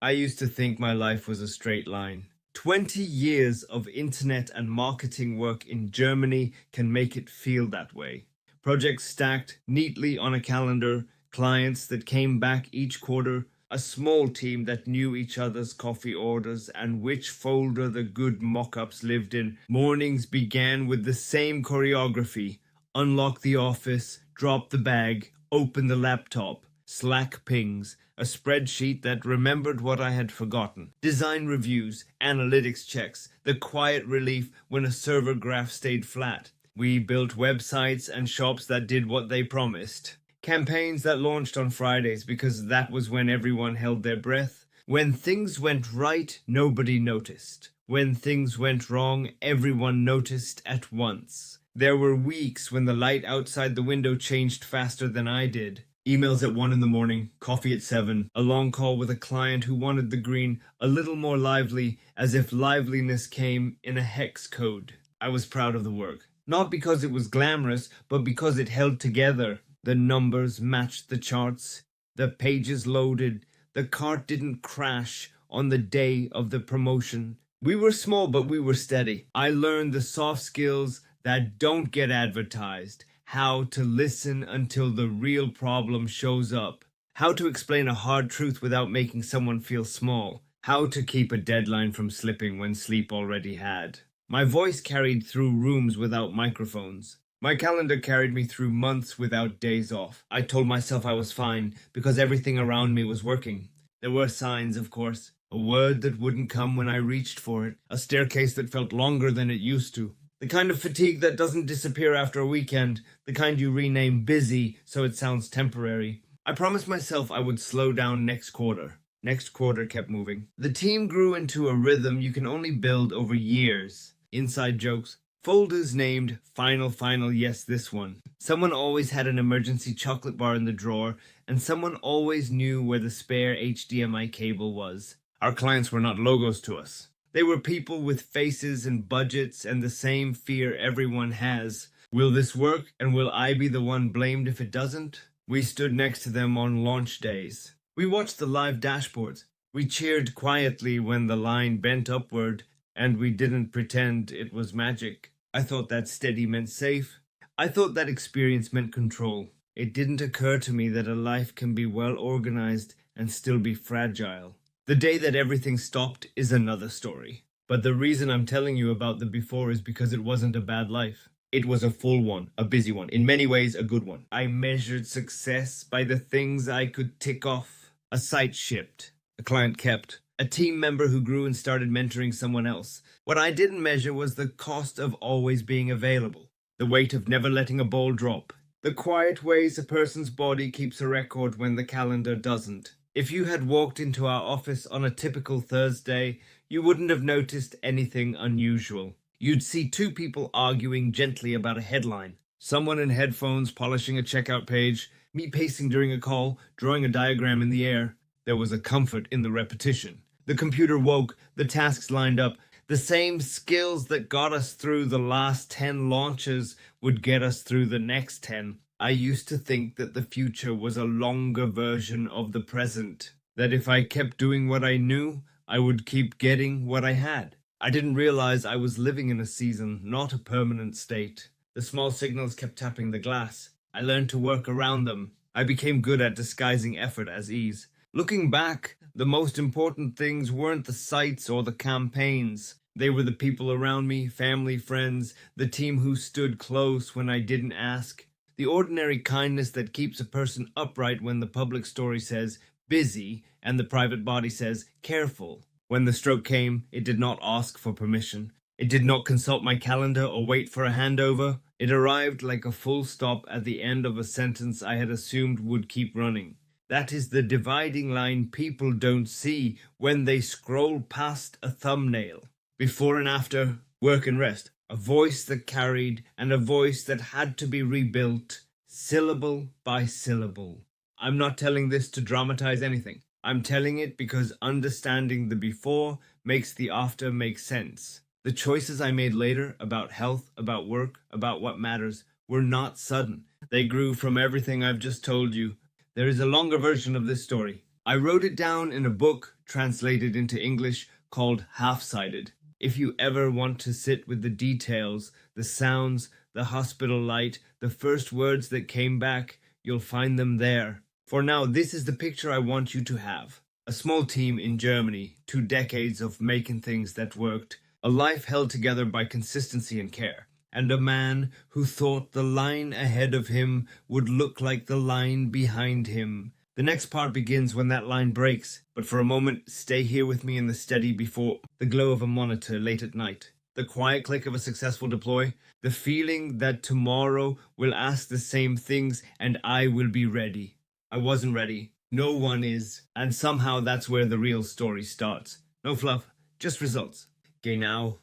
I used to think my life was a straight line. 20 years of internet and marketing work in Germany can make it feel that way. Projects stacked neatly on a calendar, clients that came back each quarter, a small team that knew each other's coffee orders and which folder the good mock ups lived in. Mornings began with the same choreography: unlock the office, drop the bag, open the laptop, Slack pings, a spreadsheet that remembered what I had forgotten, design reviews, analytics checks, the quiet relief when a server graph stayed flat. We built websites and shops that did what they promised. Campaigns that launched on Fridays because that was when everyone held their breath. When things went right, nobody noticed. When things went wrong, everyone noticed at once. There were weeks when the light outside the window changed faster than I did. Emails at 1 in the morning, coffee at 7, a long call with a client who wanted the green a little more lively, as if liveliness came in a hex code. I was proud of the work. Not because it was glamorous, but because it held together. The numbers matched the charts, the pages loaded, the cart didn't crash on the day of the promotion. We were small, but we were steady. I learned the soft skills that don't get advertised. How to listen until the real problem shows up. How to explain a hard truth without making someone feel small. How to keep a deadline from slipping when sleep already had. My voice carried through rooms without microphones. My calendar carried me through months without days off. I told myself I was fine because everything around me was working. There were signs, of course. A word that wouldn't come when I reached for it. A staircase that felt longer than it used to. The kind of fatigue that doesn't disappear after a weekend. The kind you rename busy so it sounds temporary. I promised myself I would slow down next quarter. Next quarter kept moving. The team grew into a rhythm you can only build over years. Inside jokes. Folders named Final, yes, this one. Someone always had an emergency chocolate bar in the drawer, and someone always knew where the spare HDMI cable was. Our clients were not logos to us. They were people with faces and budgets and the same fear everyone has. Will this work, and will I be the one blamed if it doesn't? We stood next to them on launch days. We watched the live dashboards. We cheered quietly when the line bent upward, and we didn't pretend it was magic. I thought that steady meant safe. I thought that experience meant control. It didn't occur to me that a life can be well organized and still be fragile. The day that everything stopped is another story. But the reason I'm telling you about the before is because it wasn't a bad life. It was a full one, a busy one, in many ways a good one. I measured success by the things I could tick off. A site shipped, a client kept, a team member who grew and started mentoring someone else. What I didn't measure was the cost of always being available, the weight of never letting a ball drop, the quiet ways a person's body keeps a record when the calendar doesn't. If you had walked into our office on a typical Thursday, you wouldn't have noticed anything unusual. You'd see two people arguing gently about a headline, someone in headphones polishing a checkout page, me pacing during a call, drawing a diagram in the air. There was a comfort in the repetition. The computer woke, the tasks lined up. The same skills that got us through the last 10 launches would get us through the next 10. I used to think that the future was a longer version of the present. That if I kept doing what I knew, I would keep getting what I had. I didn't realize I was living in a season, not a permanent state. The small signals kept tapping the glass. I learned to work around them. I became good at disguising effort as ease. Looking back, the most important things weren't the sites or the campaigns. They were the people around me, family, friends, the team who stood close when I didn't ask. The ordinary kindness that keeps a person upright when the public story says busy and the private body says careful. When the stroke came, it did not ask for permission. It did not consult my calendar or wait for a handover. It arrived like a full stop at the end of a sentence I had assumed would keep running. That is the dividing line people don't see when they scroll past a thumbnail. Before and after, work and rest. A voice that carried and a voice that had to be rebuilt, syllable by syllable. I'm not telling this to dramatize anything. I'm telling it because understanding the before makes the after make sense. The choices I made later about health, about work, about what matters were not sudden. They grew from everything I've just told you. There is a longer version of this story. I wrote it down in a book, translated into English, called Half-Sided. If you ever want to sit with the details, the sounds, the hospital light, the first words that came back, you'll find them there. For now, this is the picture I want you to have. A small team in Germany, 2 decades of making things that worked, a life held together by consistency and care, and a man who thought the line ahead of him would look like the line behind him. The next part begins when that line breaks, but for a moment, stay here with me in the steady before the glow of a monitor late at night, the quiet click of a successful deploy, the feeling that tomorrow will ask the same things and I will be ready. I wasn't ready. No one is. And somehow that's where the real story starts. No fluff, just results. Okay, now,